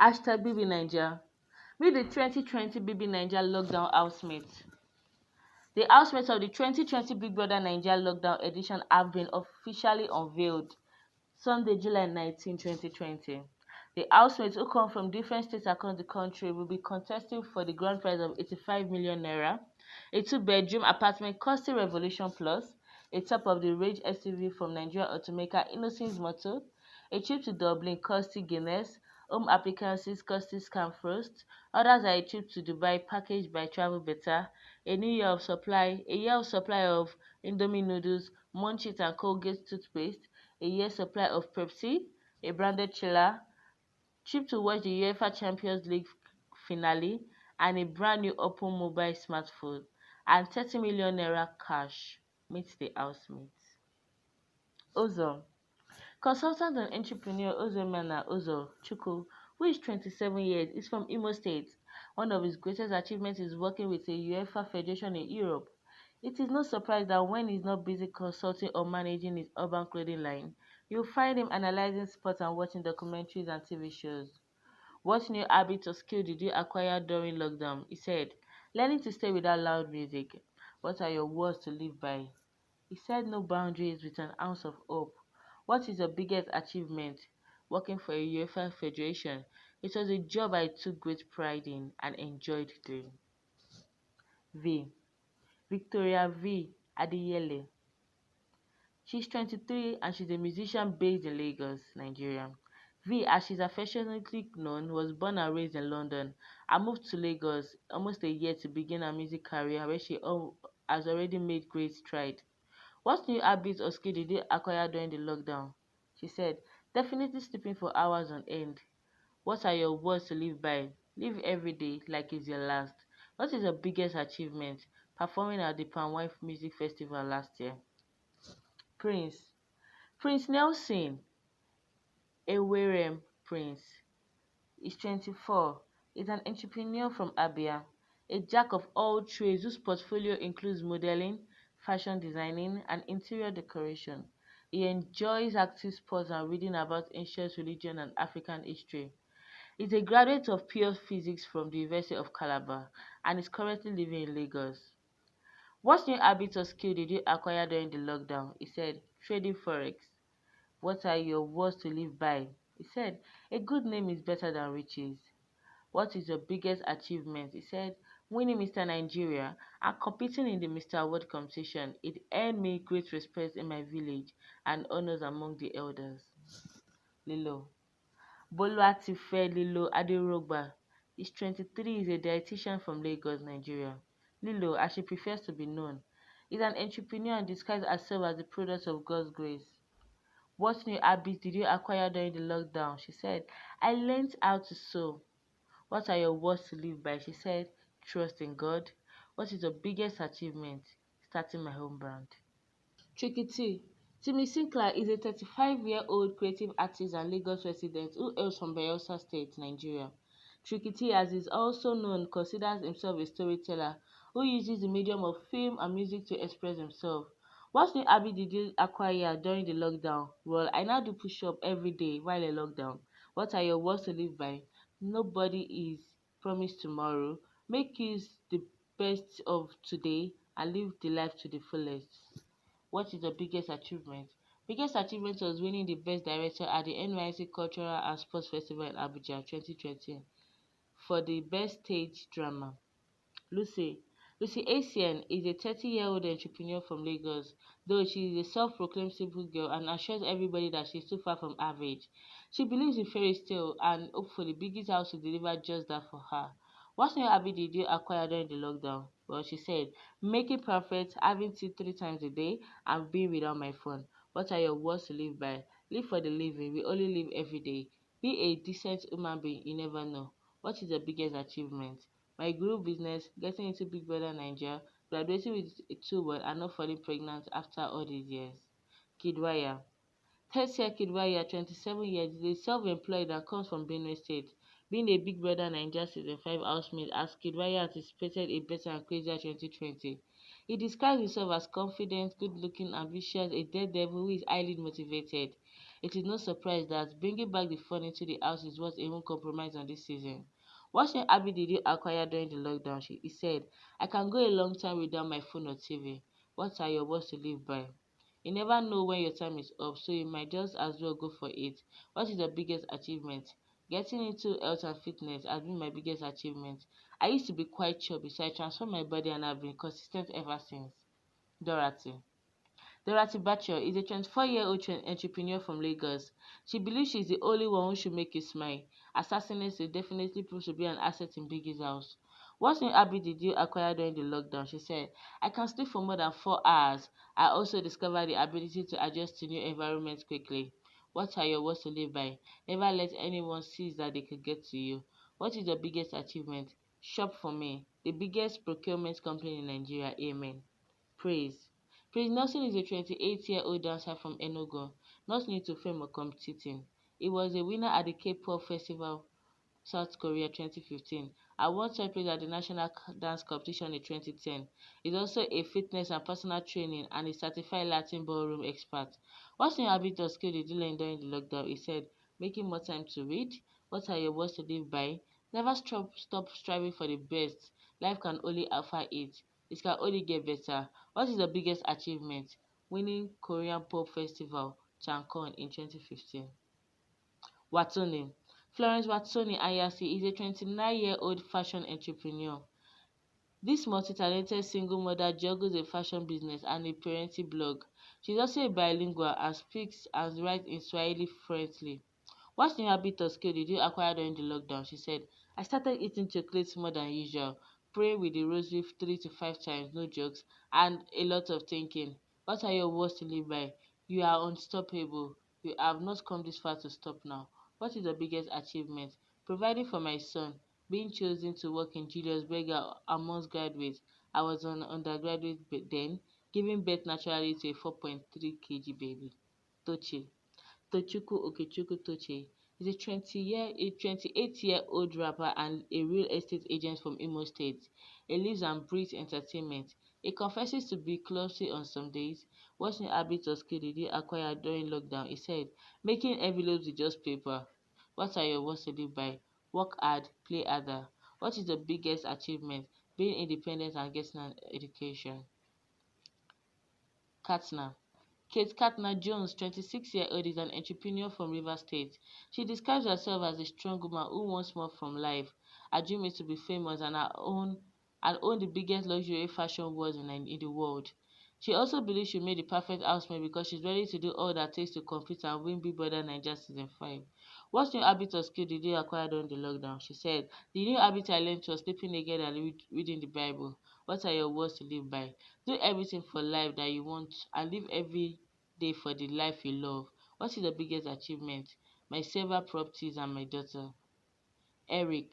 Hashtag BBNaija. Meet the 2020 BBNaija Lockdown housemates. The housemates of the 2020 Big Brother Naija Lockdown edition have been officially unveiled Sunday, July 19, 2020. The housemates, who come from different states across the country, will be contesting for the grand prize of 85 million naira, a two-bedroom apartment costing Revolution Plus, a top-of-the-range SUV from Nigerian automaker Innocence Motor, a trip to Dublin costing Guinness, home appliances costing Scam Frost, others are a trip to Dubai packaged by Travel Better, a year of supply of Indomie noodles, Munchies and Colgate toothpaste, a year's supply of Pepsi, a branded chiller, trip to watch the UEFA Champions League finale, and a brand new Oppo mobile smartphone, and 30 million naira cash. Meet the housemates. Ozo. Consultant and entrepreneur Ozemena Ozo Chukwu, who is 27 years, is from Imo State. One of his greatest achievements is working with a UEFA federation in Europe. It is no surprise that when he's not busy consulting or managing his urban clothing line, you'll find him analyzing sports and watching documentaries and TV shows. What new habit or skill did you acquire during lockdown? He said, learning to stay without loud music. What are your words to live by? He said, no boundaries with an ounce of hope. What is your biggest achievement? Working for a UEFA federation. It was a job I took great pride in and enjoyed doing. V. Victoria V. Adeyele. She's 23 and she's a musician based in Lagos, Nigeria. V, as she's affectionately known, was born and raised in London and moved to Lagos almost a year to begin her music career, where she has already made great strides. What new habits or skill did you acquire during the lockdown? She said, definitely sleeping for hours on end. What are your words to live by? Live every day like it's your last. What is your biggest achievement? Performing at the Palm Wine Music Festival last year. Prince. Prince Nelson Ewerem Prince is 24. Is an entrepreneur from Abia, a jack of all trades whose portfolio includes modeling, fashion designing, and interior decoration. He enjoys active sports and reading about ancient religion and African history. He's a graduate of pure physics from the University of Calabar and is currently living in Lagos. What new habit or skill did you acquire during the lockdown? He said, trading forex. What are your words to live by? He said, a good name is better than riches. What is your biggest achievement? He said, winning Mr. Nigeria and competing in the Mr. World competition. It earned me great respect in my village and honors among the elders. Lilo. Boluwatife Lilo Aderogba is 23, is a dietitian from Lagos, Nigeria. Lilo, as she prefers to be known, is an entrepreneur and describes herself as the product of God's grace. What new habits did you acquire during the lockdown? She said, I learned how to sew. What are your words to live by? She said, trust in God. What is your biggest achievement? Starting my home brand. Tricky T. Timmy Sinclair is a 35-year-old creative artist and Lagos resident who hails from Bayelsa State, Nigeria. Tricky T, as is also known, considers himself a storyteller who uses the medium of film and music to express himself. What new habit did you acquire during the lockdown? Well, I now do push-up every day while in lockdown. What are your words to live by? Nobody is promised tomorrow. Make use the best of today and live the life to the fullest. What is your biggest achievement? Biggest achievement was winning the best director at the NYC Cultural and Sports Festival in Abuja 2020 for the best stage drama. Lucy. Lucy ACN is a 30-year-old entrepreneur from Lagos, though she is a self-proclaimed simple girl and assures everybody that she is too far from average. She believes in fairy tale and hopefully begins out to deliver just that for her. What new habit did you acquire during the lockdown? Well, she said, make it perfect, having tea 3 times a day, and being without my phone. What are your words to live by? Live for the living. We only live every day. Be a decent human being. You never know. What is your biggest achievement? My group business, getting into Big Brother Naija, graduating with a 2-1 and not falling pregnant after all these years. Kidwaya. Third-year Kidwaya, 27 years, is a self-employed that comes from Benue State. Being a Big Brother Naija Season 5 housemate, as Kidwaya anticipated a better and crazier 2020. He describes himself as confident, good-looking, ambitious, a daredevil who is highly motivated. It is no surprise that bringing back the fun into the house is what even compromised on this season. What new habit did you acquire during the lockdown? He said, I can go a long time without my phone or TV. What are your words to live by? You never know when your time is up, so you might just as well go for it. What is your biggest achievement? Getting into health and fitness has been my biggest achievement. I used to be quite chubby, so I transformed my body and have been consistent ever since. Dorothy. Dorothy Batcho is a 24-year-old entrepreneur from Lagos. She believes she is the only one who should make you smile. Assassinate will definitely prove to be an asset in Biggie's house. What new habit did you acquire during the lockdown? She said, I can sleep for more than 4 hours. I also discovered the ability to adjust to new environments quickly. What are your words to live by? Never let anyone seize that they could get to you. What is your biggest achievement? Shop for me, the biggest procurement company in Nigeria. Amen. Praise. Praise Nelson is a 28-year-old dancer from Enugu, not new to fame or competing. He was a winner at the K-pop festival South Korea 2015, and won third place at the National Dance Competition in 2010. He's also a fitness and personal training and a certified Latin ballroom expert. What's new habit or skill did you learn during the lockdown? He said, making more time to read. What are your words to live by? Never stop striving for the best. Life can only offer it. It can only get better. What is the biggest achievement? Winning Korean Pop Festival Chankon in 2015. Watoni. Florence Watoni Ayasi is a 29-year-old fashion entrepreneur. This multi-talented single mother juggles a fashion business and a parenting blog. She's also a bilingual and speaks and writes in Swahili fluently. What new habit or skill did you acquire during the lockdown? She said, I started eating chocolates more than usual, praying with the rosary 3 to 5 times, no jokes, and a lot of thinking. What are your words to live by? You are unstoppable. You have not come this far to stop now. What is your biggest achievement? Providing for my son, being chosen to work in Julius Berger amongst graduates. I was an undergraduate then, giving birth naturally to a 4.3 kg baby. Tochi. Tochukwu Okechukwu Toche is a 28-year-old rapper and a real estate agent from Imo State. He lives and breathes entertainment. He confesses to be clumsy on some days. What new habits or skill did he acquire during lockdown? He said, making envelopes with just paper. What are your words to live by? Work hard, play harder. What is the biggest achievement? Being independent and getting an education. Katna. Kate Katner-Jones, 26-year-old, is an entrepreneur from Rivers State. She describes herself as a strong woman who wants more from life. Her dream is to be famous and own the biggest luxury fashion world in the world. She also believes she made the perfect housemate because she's ready to do all that takes to compete and win Big Brother Naija Season 5. What new habit or skill did you acquire during the lockdown? She said, the new habit I learned was sleeping naked and reading the Bible. What are your words to live by? Do everything for life that you want and live every day for the life you love. What is the biggest achievement? My several properties and my daughter. Eric.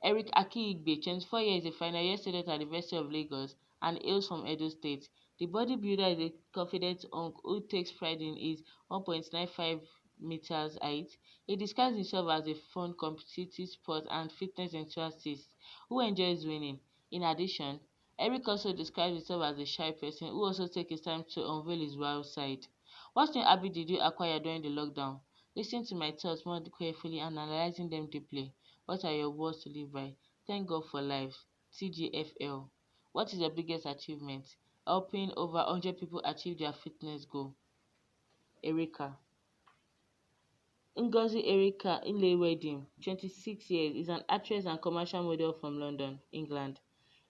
Eric Akiigbe, 24 years, is a final year student at the University of Lagos and hails from Edo State. The bodybuilder is a confident hunk who takes pride in his 1.95 meters height. He describes himself as a fun, competitive sport and fitness enthusiast who enjoys winning. In addition, Eric also describes himself as a shy person who also takes his time to unveil his wild side. What new habit did you acquire during the lockdown? Listening to my thoughts more carefully and analyzing them deeply. What are your words to live by? Thank God for life. TGFL. What is your biggest achievement? Helping over 100 people achieve their fitness goal. Erika. Ngozi Erika Nlewedim, 26 years, is an actress and commercial model from London, England.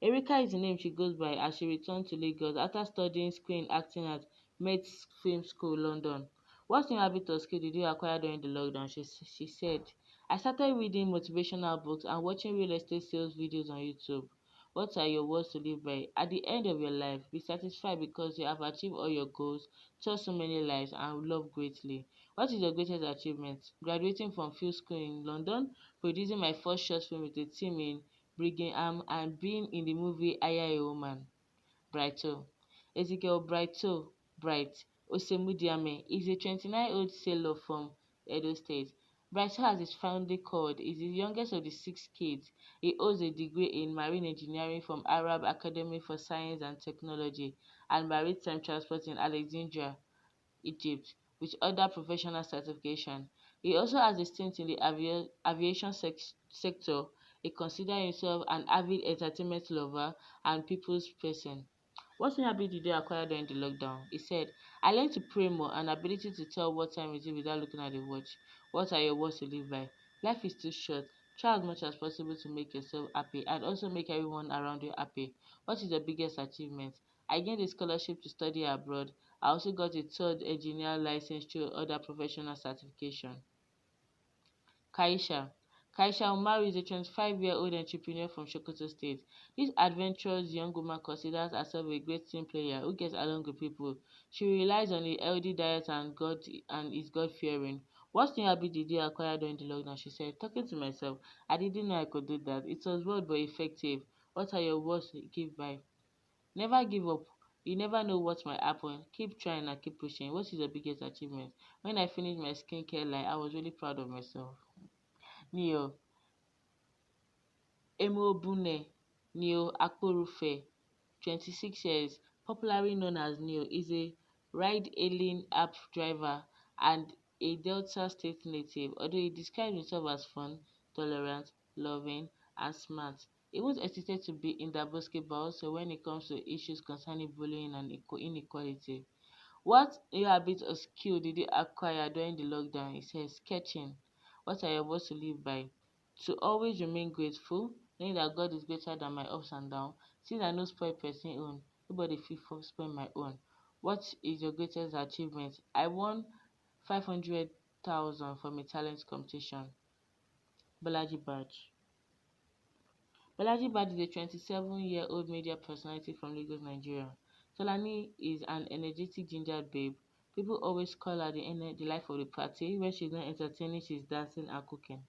Erika is the name she goes by as she returned to Lagos after studying screen acting at Met Film School, London. What new habit or skill did you acquire during the lockdown? She said, I started reading motivational books and watching real estate sales videos on YouTube. What are your words to live by? At the end of your life, be satisfied because you have achieved all your goals, touched so many lives, and loved greatly. What is your greatest achievement? Graduating from film school in London, producing my first short film with a team in Brigham, and being in the movie Aya a Woman. Brighto. Ezekiel Bright Osemudiame is a 29-year-old sailor from Edo State. Brighto, as his family called, is the youngest of the 6 kids. He holds a degree in marine engineering from Arab Academy for Science and Technology and Maritime Transport in Alexandria, Egypt. with other professional certification. He also has a stint in the aviation sector. He considers himself an avid entertainment lover and people's person. What new habit did you acquire during the lockdown? He said, I learned to pray more, an ability to tell what time it is without looking at the watch. What are your words to live by? Life is too short. Try as much as possible to make yourself happy and also make everyone around you happy. What is your biggest achievement? I gained a scholarship to study abroad. I also got a third engineer license through other professional certification. Kaisha. Kaisha Umaru is a 25-year-old entrepreneur from Sokoto State. This adventurous young woman considers herself a great team player who gets along with people. She relies on a healthy diet and is God-fearing. What new habit did you acquire during the lockdown? She said, talking to myself, I didn't know I could do that. It was bold but effective. What are your words to give by? Never give up. You never know what might happen. Keep trying and keep pushing. What is your biggest achievement? When I finished my skincare line, I was really proud of myself. Neo Emobune Neo Akporufe, 26 years, popularly known as Neo, is a ride-hailing app driver and a Delta State native. Although he describes himself as fun, tolerant, loving, and smart, he won't hesitate to be in the basketball also when it comes to issues concerning bullying and inequality. What new habit or skill did you acquire during the lockdown? He says, sketching. What are your words to live by? To always remain grateful, knowing that God is greater than my ups and downs. Since I no spoil person own, nobody fit for spoil my own. What is your greatest achievement? I won 500,000 from a talent competition. Bolaji Badge. Bolaji Badge is a 27-year-old media personality from Lagos, Nigeria. Tolani is an energetic ginger babe. People always call her the life of the party. When she's not entertaining, she's dancing and cooking.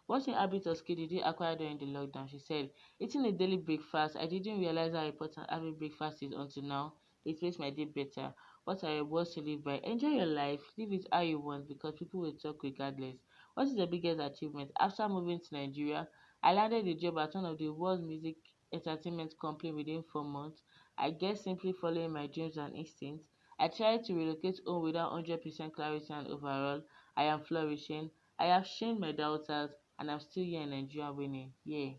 What new habit or skill did you acquire during the lockdown? She said, eating a daily breakfast. I didn't realize how important having breakfast is until now. It makes my day better. What are your words to live by? Enjoy your life. Live it how you want because people will talk regardless. What is your biggest achievement? After moving to Nigeria, I landed a job at one of the world's music entertainment company within 4 months. I guess simply following my dreams and instincts. I tried to relocate home without 100% clarity and overall, I am flourishing. I have shamed my doubters and I'm still here in Nigeria winning. Yeah.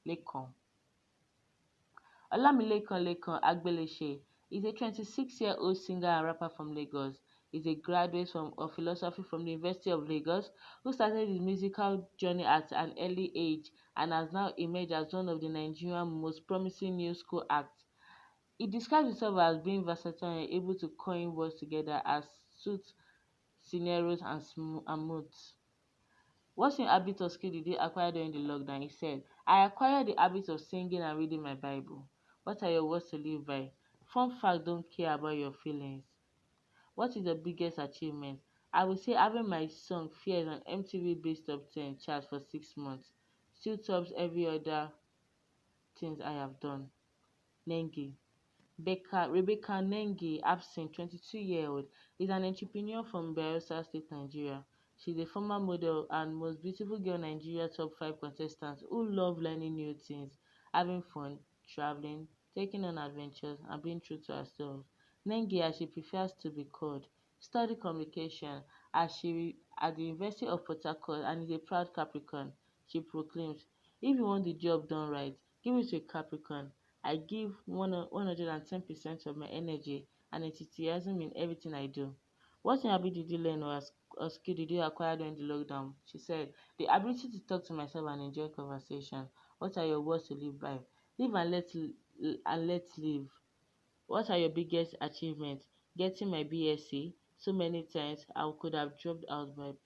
Lekan. Olamilekan Lekan Agbeleshe is a 26-year-old singer and rapper from Lagos. He's a graduate of philosophy from the University of Lagos who started his musical journey at an early age and has now emerged as one of the Nigerian most promising new school acts. He describes himself as being versatile and able to coin words together as suit scenarios and moods. What new habit or skill did you acquire during the lockdown? He said, I acquired the habit of singing and reading my Bible. What are your words to live by? Fun fact, don't care about your feelings. What is your biggest achievement? I would say having my song Fears on MTV based top 10 chart for 6 months. Still tops every other things I have done. Nengi. Rebecca Nengi Absent, 22-year-old, is an entrepreneur from Bayelsa State, Nigeria. She's a former model and most beautiful girl Nigeria top 5 contestant who love learning new things, having fun, traveling, taking on adventures, and being true to herself. Nengi, as she prefers to be called, studied communication at the University of Port Harcourt and is a proud Capricorn. She proclaims, if you want the job done right, give it to a Capricorn. I give 110% of my energy and enthusiasm in everything I do. What new habit did you learn or skill did you acquire during the lockdown? She said, the ability to talk to myself and enjoy conversation. What are your words to live by? Live and let live. What are your biggest achievements? Getting my BSc. So many times I could have dropped out but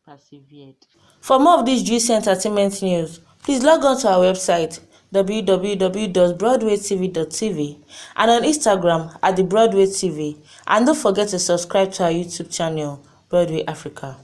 persevered. For more of this juicy entertainment news, please log on to our website www.broadwaytv.tv and on Instagram at the Broadway TV. And don't forget to subscribe to our YouTube channel, Broadway Africa.